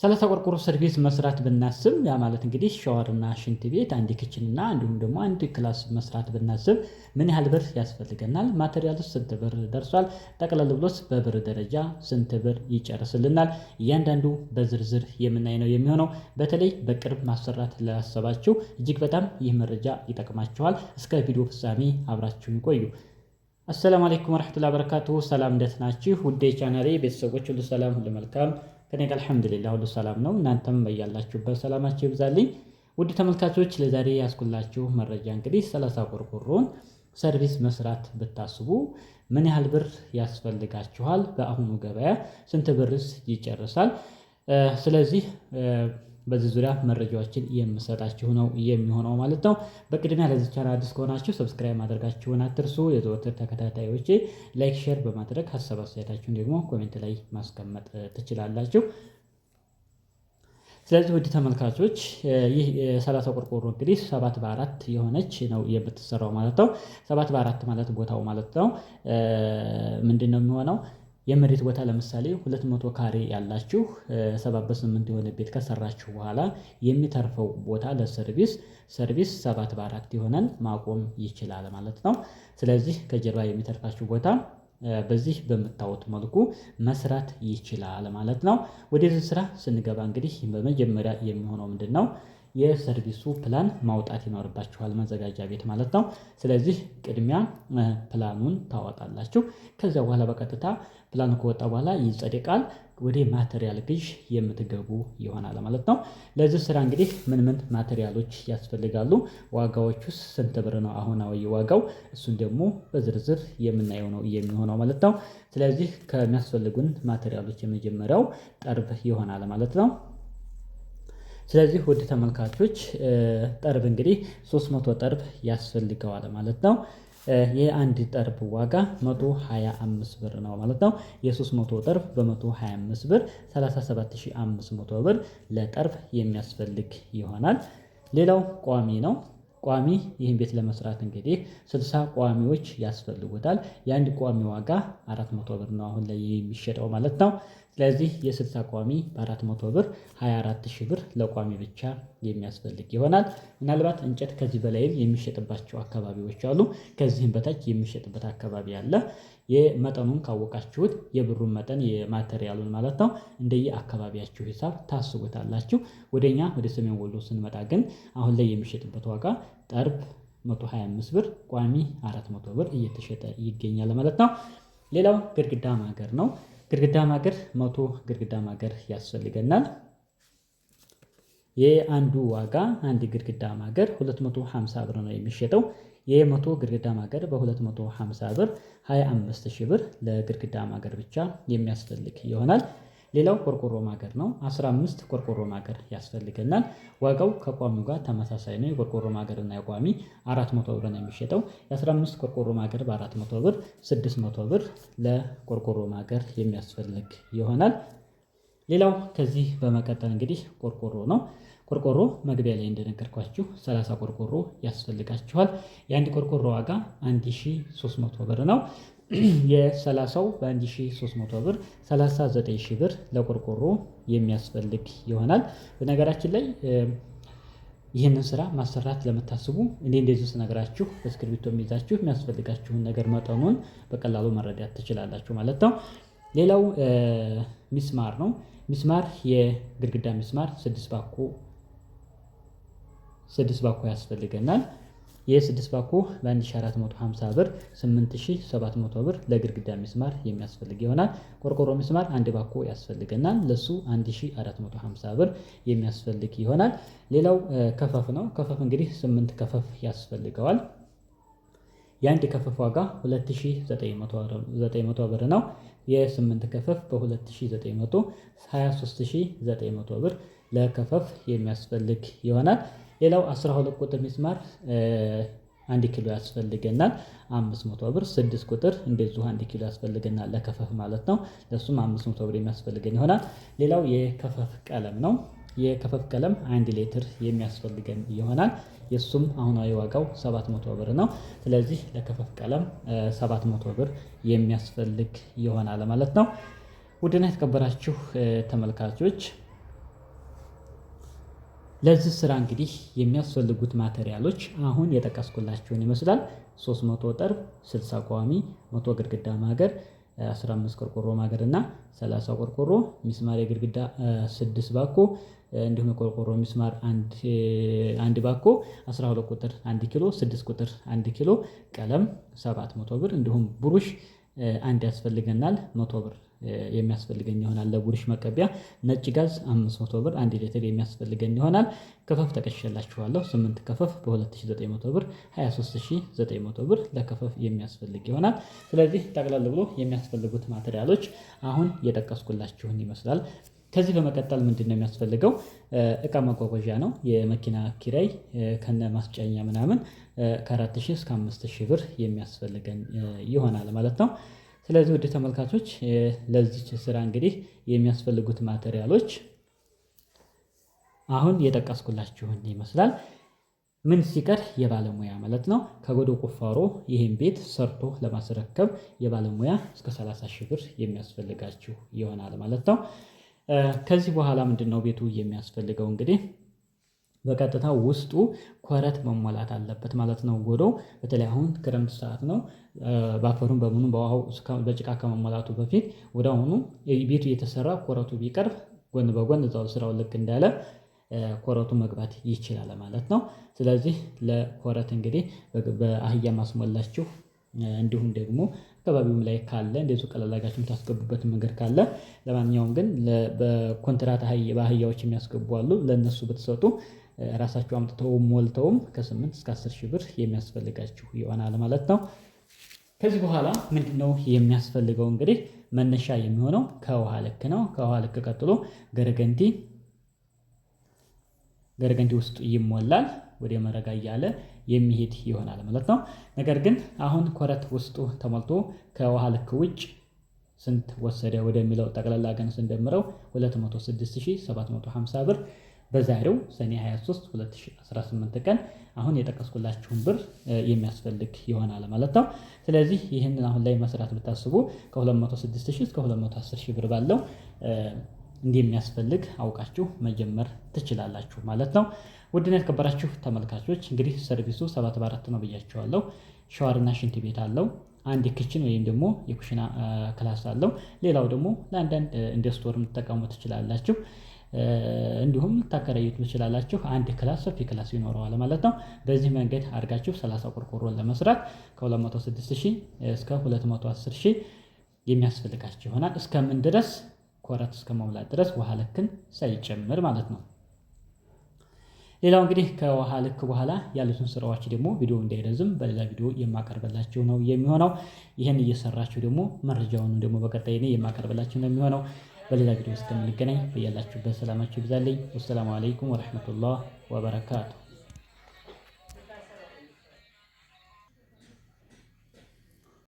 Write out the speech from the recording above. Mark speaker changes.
Speaker 1: 30 ቆርቆሮ ሰርቪስ መስራት ብናስብ ያ ማለት እንግዲህ ሻወርና ሽንት ቤት አንድ ኪችን እና እንዲሁም ደግሞ አንድ ክላስ መስራት ብናስብ ምን ያህል ብር ያስፈልገናል? ማቴሪያልስ ስንት ብር ደርሷል? ጠቅለል ብሎስ በብር ደረጃ ስንት ብር ይጨርስልናል? እያንዳንዱ በዝርዝር የምናይ ነው የሚሆነው። በተለይ በቅርብ ማሰራት ላሰባችሁ እጅግ በጣም ይህ መረጃ ይጠቅማችኋል። እስከ ቪዲዮ ፍጻሜ አብራችሁን ቆዩ። አሰላሙ አለይኩም ወራህመቱላሂ ወበረካቱሁ። ሰላም እንዴት ናችሁ? ውድ የቻናሌ ቤተሰቦች ሁሉ ሰላም ሁሉ መልካም ከኔ ጋር አልሐምዱሊላህ ሁሉ ሰላም ነው። እናንተም በያላችሁበት ሰላማችሁ ይብዛልኝ። ውድ ተመልካቾች ለዛሬ ያስኩላችሁ መረጃ እንግዲህ 30 ቆርቆሮን ሰርቪስ መስራት ብታስቡ ምን ያህል ብር ያስፈልጋችኋል? በአሁኑ ገበያ ስንት ብርስ ይጨርሳል? ስለዚህ በዚህ ዙሪያ መረጃዎችን የምሰጣችሁ ነው የሚሆነው ማለት ነው። በቅድሚያ ለዚህ ቻናል አዲስ ከሆናችሁ ሰብስክራይብ ማድረጋችሁን አትርሱ። የዘወትር ተከታታዮቼ ላይክ፣ ሼር በማድረግ ሀሳብ አስተያየታችሁን ደግሞ ኮሜንት ላይ ማስቀመጥ ትችላላችሁ። ስለዚህ ውድ ተመልካቾች ይህ 30 ቆርቆሮ እንግዲህ 7x4 የሆነች ነው የምትሰራው ማለት ነው። 7x4 ማለት ቦታው ማለት ነው ምንድነው የሚሆነው? የመሬት ቦታ ለምሳሌ 200 ካሬ ያላችሁ 7x8 የሆነ ቤት ከሰራችሁ በኋላ የሚተርፈው ቦታ ለሰርቪስ 7x4 የሆነን ማቆም ይችላል ማለት ነው። ስለዚህ ከጀርባ የሚተርፋችሁ ቦታ በዚህ በምታዩት መልኩ መስራት ይችላል ማለት ነው። ወደዚህ ስራ ስንገባ እንግዲህ በመጀመሪያ የሚሆነው ምንድነው? የሰርቪሱ ፕላን ማውጣት ይኖርባችኋል፣ መዘጋጃ ቤት ማለት ነው። ስለዚህ ቅድሚያ ፕላኑን ታወጣላችሁ። ከዚያ በኋላ በቀጥታ ፕላኑ ከወጣ በኋላ ይጸድቃል። ወደ ማቴሪያል ግዥ የምትገቡ ይሆናል ማለት ነው። ለዚህ ስራ እንግዲህ ምን ምን ማቴሪያሎች ያስፈልጋሉ? ዋጋዎቹስ ስንት ብር ነው አሁናዊ ዋጋው? እሱን ደግሞ በዝርዝር የምናየው ነው የሚሆነው ማለት ነው። ስለዚህ ከሚያስፈልጉን ማቴሪያሎች የመጀመሪያው ጠርብ ይሆናል ማለት ነው። ስለዚህ ውድ ተመልካቾች ጠርብ እንግዲህ 300 ጠርብ ያስፈልገዋል ማለት ነው። የአንድ ጠርብ ዋጋ 125 ብር ነው ማለት ነው። የ300 ጠርብ በ125 ብር 37500 ብር ለጠርብ የሚያስፈልግ ይሆናል። ሌላው ቋሚ ነው። ቋሚ ይህን ቤት ለመስራት እንግዲህ 60 ቋሚዎች ያስፈልጉታል። የአንድ ቋሚ ዋጋ 400 ብር ነው አሁን ላይ የሚሸጠው ማለት ነው። ስለዚህ የ60 ቋሚ በ400 ብር 24000 ብር ለቋሚ ብቻ የሚያስፈልግ ይሆናል። ምናልባት እንጨት ከዚህ በላይም የሚሸጥባቸው አካባቢዎች አሉ። ከዚህም በታች የሚሸጥበት አካባቢ አለ። የመጠኑን ካወቃችሁት የብሩን መጠን የማቴሪያሉን ማለት ነው እንደየ አካባቢያችሁ ሂሳብ ታስቡታላችሁ። ወደኛ ወደ ሰሜን ወሎ ስንመጣ ግን አሁን ላይ የሚሸጥበት ዋጋ ጠርብ 125 ብር፣ ቋሚ 400 ብር እየተሸጠ ይገኛል ማለት ነው። ሌላው ግድግዳ ማገር ነው። ግድግዳ ማገር 100 ግድግዳ ማገር ያስፈልገናል። የአንዱ ዋጋ አንድ ግድግዳ ማገር 250 ብር ነው የሚሸጠው። የ100 ግድግዳ ማገር በ250 ብር 25000 ብር ለግድግዳ ማገር ብቻ የሚያስፈልግ ይሆናል። ሌላው ቆርቆሮ ማገር ነው። 15 ቆርቆሮ ማገር ያስፈልገናል። ዋጋው ከቋሚው ጋር ተመሳሳይ ነው። የቆርቆሮ ማገር እና የቋሚ 400 ብር ነው የሚሸጠው። የ15 ቆርቆሮ ማገር በ400 ብር 600 ብር ለቆርቆሮ ማገር የሚያስፈልግ ይሆናል። ሌላው ከዚህ በመቀጠል እንግዲህ ቆርቆሮ ነው። ቆርቆሮ መግቢያ ላይ እንደነገርኳችሁ 30 ቆርቆሮ ያስፈልጋችኋል። የአንድ ቆርቆሮ ዋጋ 1300 ብር ነው። የ30ው በ1300 ብር 39000 ብር ለቆርቆሮ የሚያስፈልግ ይሆናል። በነገራችን ላይ ይህንን ስራ ማሰራት ለምታስቡ እኔ እንደዚህ ስነግራችሁ በእስክሪብቶ ይዛችሁ የሚያስፈልጋችሁን ነገር መጠኑን በቀላሉ መረዳት ትችላላችሁ ማለት ነው። ሌላው ሚስማር ነው። ሚስማር የግድግዳ ሚስማር 6 ባኮ ያስፈልገናል። የ6 ባኮ በ1450 ብር 8700 ብር ለግድግዳ ሚስማር የሚያስፈልግ ይሆናል። ቆርቆሮ ሚስማር አንድ ባኮ ያስፈልገናል። ለሱ 1450 ብር የሚያስፈልግ ይሆናል። ሌላው ከፈፍ ነው። ከፈፍ እንግዲህ 8 ከፈፍ ያስፈልገዋል። የአንድ ከፈፍ ዋጋ 2900 ብር ነው። የ8 ከፈፍ በ2900 23900 ብር ለከፈፍ የሚያስፈልግ ይሆናል። ሌላው 12 ቁጥር ሚስማር 1 ኪሎ ያስፈልገናል 500 ብር። 6 ቁጥር እንደዚሁ 1 ኪሎ ያስፈልገናል ለከፈፍ ማለት ነው። ለሱም 500 ብር የሚያስፈልገን ይሆናል። ሌላው የከፈፍ ቀለም ነው። የከፈፍ ቀለም 1 ሊትር የሚያስፈልገን ይሆናል። የሱም አሁናዊ ዋጋው 700 ብር ነው። ስለዚህ ለከፈፍ ቀለም 700 ብር የሚያስፈልግ ይሆናል ማለት ነው። ውድና የተከበራችሁ ተመልካቾች ለዚህ ስራ እንግዲህ የሚያስፈልጉት ማቴሪያሎች አሁን የጠቀስኩላችሁን ይመስላል። 300 ጠርብ፣ 60 ቋሚ፣ 100 ግድግዳ ማገር፣ 15 ቆርቆሮ ማገር እና 30 ቆርቆሮ ሚስማር የግድግዳ 6 ባኮ እንዲሁም የቆርቆሮ ሚስማር አንድ ባኮ 12 ቁጥር 1 ኪሎ 6 ቁጥር 1 ኪሎ ቀለም 700 ብር እንዲሁም ብሩሽ አንድ ያስፈልገናል 100 ብር የሚያስፈልገኝ ይሆናል። ለቡርሽ መቀቢያ ነጭ ጋዝ 500 ብር 1 ሊትር የሚያስፈልገኝ ይሆናል። ከፈፍ ተቀሽላችኋለሁ 8 ከፈፍ በ2900 ብር 23900 ብር ለከፈፍ የሚያስፈልግ ይሆናል። ስለዚህ ጠቅለል ብሎ የሚያስፈልጉት ማቴሪያሎች አሁን የጠቀስኩላችሁን ይመስላል። ከዚህ በመቀጠል ምንድነው የሚያስፈልገው? እቃ መጓጓዣ ነው። የመኪና ኪራይ ከነ ማስጫኛ ምናምን ከ4000 እስከ 5000 ብር የሚያስፈልገን ይሆናል ማለት ነው። ስለዚህ ውድ ተመልካቾች ለዚች ስራ እንግዲህ የሚያስፈልጉት ማቴሪያሎች አሁን የጠቀስኩላችሁን ይመስላል። ምን ሲቀር የባለሙያ ማለት ነው። ከጎዶ ቁፋሮ ይህን ቤት ሰርቶ ለማስረከብ የባለሙያ እስከ 30 ሺህ ብር የሚያስፈልጋችሁ ይሆናል ማለት ነው። ከዚህ በኋላ ምንድነው ቤቱ የሚያስፈልገው? እንግዲህ በቀጥታ ውስጡ ኮረት መሞላት አለበት ማለት ነው። ጎዶው በተለይ አሁን ክረምት ሰዓት ነው። ባፈሩን በምኑ በውሃው በጭቃ ከመሞላቱ በፊት ወደ አሁኑ ቤቱ የተሰራ ኮረቱ ቢቀርብ ጎን በጎን እዛው ስራው ልክ እንዳለ ኮረቱ መግባት ይችላል ማለት ነው። ስለዚህ ለኮረት እንግዲህ በአህያ ማስሞላችሁ እንዲሁም ደግሞ አካባቢውም ላይ ካለ እንደዚሁ ቀለል አድርጋችሁ የምታስገቡበት መንገድ ካለ ለማንኛውም ግን በኮንትራት በአህያዎች የሚያስገቡ አሉ። ለእነሱ ብትሰጡ ራሳችሁ አምጥተው ሞልተውም ከ8 እስከ 10 ሺህ ብር የሚያስፈልጋችሁ ይሆናል ማለት ነው። ከዚህ በኋላ ምንድነው የሚያስፈልገው? እንግዲህ መነሻ የሚሆነው ከውሃ ልክ ነው። ከውሃ ልክ ቀጥሎ ገረገንቲ ውስጥ ይሞላል። ወደ መረጋ እያለ የሚሄድ ይሆናል ማለት ነው። ነገር ግን አሁን ኮረት ውስጡ ተሞልቶ ከውሃ ልክ ውጭ ስንት ወሰደ ወደሚለው ጠቅላላ ገን ስንደምረው 206750 ብር በዛሬው ሰኔ 23 2018 ቀን አሁን የጠቀስኩላችሁን ብር የሚያስፈልግ ይሆናል ማለት ነው። ስለዚህ ይህንን አሁን ላይ መስራት ብታስቡ ከ206000 እስከ 210000 ብር ባለው እንደሚያስፈልግ አውቃችሁ መጀመር ትችላላችሁ ማለት ነው። ውድና የተከበራችሁ ተመልካቾች እንግዲህ ሰርቪሱ 7/4 ነው ብያችኋለሁ። ሻወርና ሽንት ቤት አለው። አንድ ኪችን ወይም ደግሞ የኩሽና ክላስ አለው። ሌላው ደግሞ ለአንዳንድ እንደ ስቶር የምትጠቀሙ ትችላላችሁ። እንዲሁም ልታከራዩት ትችላላችሁ። አንድ ክላስ ሰፊ ክላስ ይኖረዋል ማለት ነው። በዚህ መንገድ አድርጋችሁ 30 ቆርቆሮን ለመስራት ከ206000 እስከ 210000 የሚያስፈልጋችሁ ይሆናል። እስከምን ድረስ? ኮረት እስከ መሙላት ድረስ ውሃ ልክን ሳይጨምር ማለት ነው። ሌላው እንግዲህ ከውሃ ልክ በኋላ ያሉትን ስራዎች ደግሞ ቪዲዮ እንዳይረዝም በሌላ ቪዲዮ የማቀርብላችሁ ነው የሚሆነው። ይህን እየሰራችሁ ደግሞ መረጃውን ደግሞ በቀጣይ እኔ የማቀርብላችሁ ነው የሚሆነው። በሌላ ቪዲዮ እስከምንገናኝ በያላችሁበት ሰላማችሁ ይብዛልኝ። ወሰላሙ አለይኩም ወረህመቱላህ ወበረካቱ።